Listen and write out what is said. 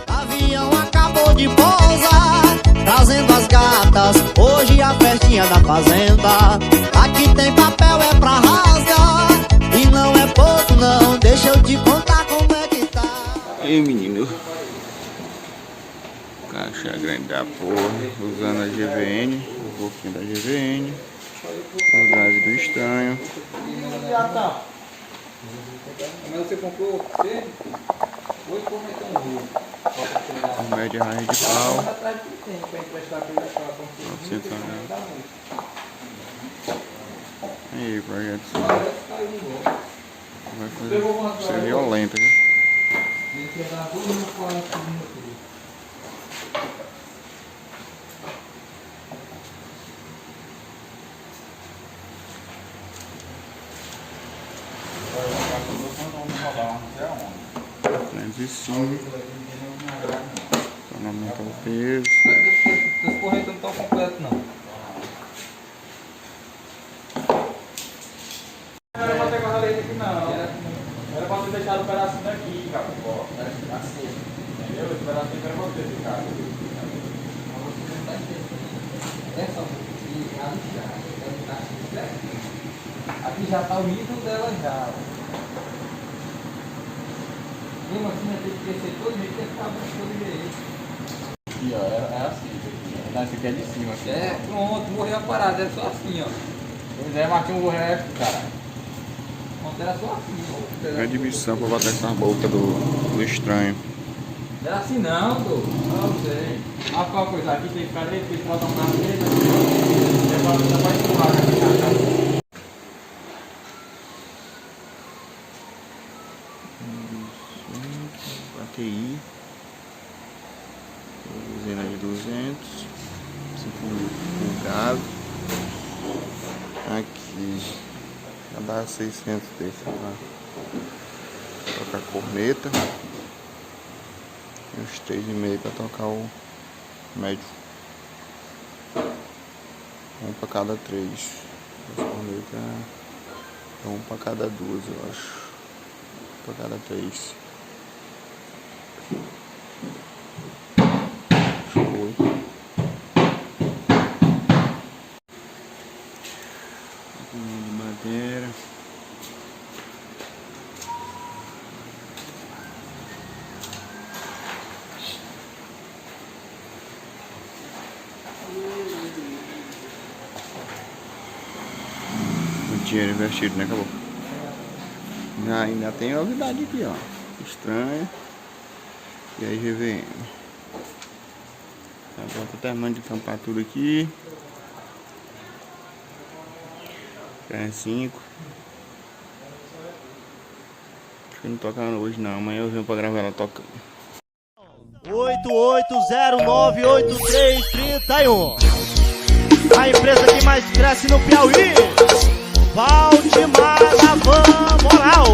Avião acabou de pousar, trazendo as gatas, hoje a festinha da fazenda. Aqui tem papel, é pra rasgar, e não é pouco não, deixa eu te contar como é que tá. Ei menino, caixa grande da porra, usando a GVN, um pouquinho da GVN, o gás do estranho. Mas você comprou cedo? Hoje como é tão ruim? Média raiz de pau, Atrás de tem para emprestar coisa para 900 reais. Aí, projeto. Vai ser violento, viu? Ele quer dar tudo no fora aqui. Para não aumentar o peso. Os correntes não estão completos não. Não era para ter guardado leite aqui não. Era para ter deixado o pedacinho aqui, cara. Assim. Entendeu? Esse pedacinho era para ter ficado. Aqui já está o nível dela já. Mesmo assim, vai ter que descer todo jeito, tem que ficar todo jeito. Aqui, ó, é assim, isso aqui. Não, esse aqui é de cima. Aqui, é, pronto, morreu a parada, é só assim, ó. Pois é, Marquinhos morreu, caralho. Pronto, era só assim, ó. É a divisão para botar essa boca do estranho. Não era assim não, pô. Não sei. Ah, qual coisa? Aqui tem que ficar dentro, tem que botar um carro dentro, aqui, ó. Agora você vai empurrar aqui na casa. ATI, usina de 200, 5.000 gás. Aqui já dá 600 desse lá. Tocar a corneta e uns 3,5 para tocar o médio. Um para cada 3. As cornetas é um para cada 2, eu acho. Para cada 3. De madeira. O dinheiro investido, né? Acabou. Ainda tem novidade aqui, ó. Estranha. E aí GVM. Agora tô terminando de tampar tudo aqui. É 5. Acho que não tocaram hoje não. Amanhã eu venho pra gravar ela tocando. 88098331. A empresa que mais cresce no Piauí. Valdemar da Van Moral.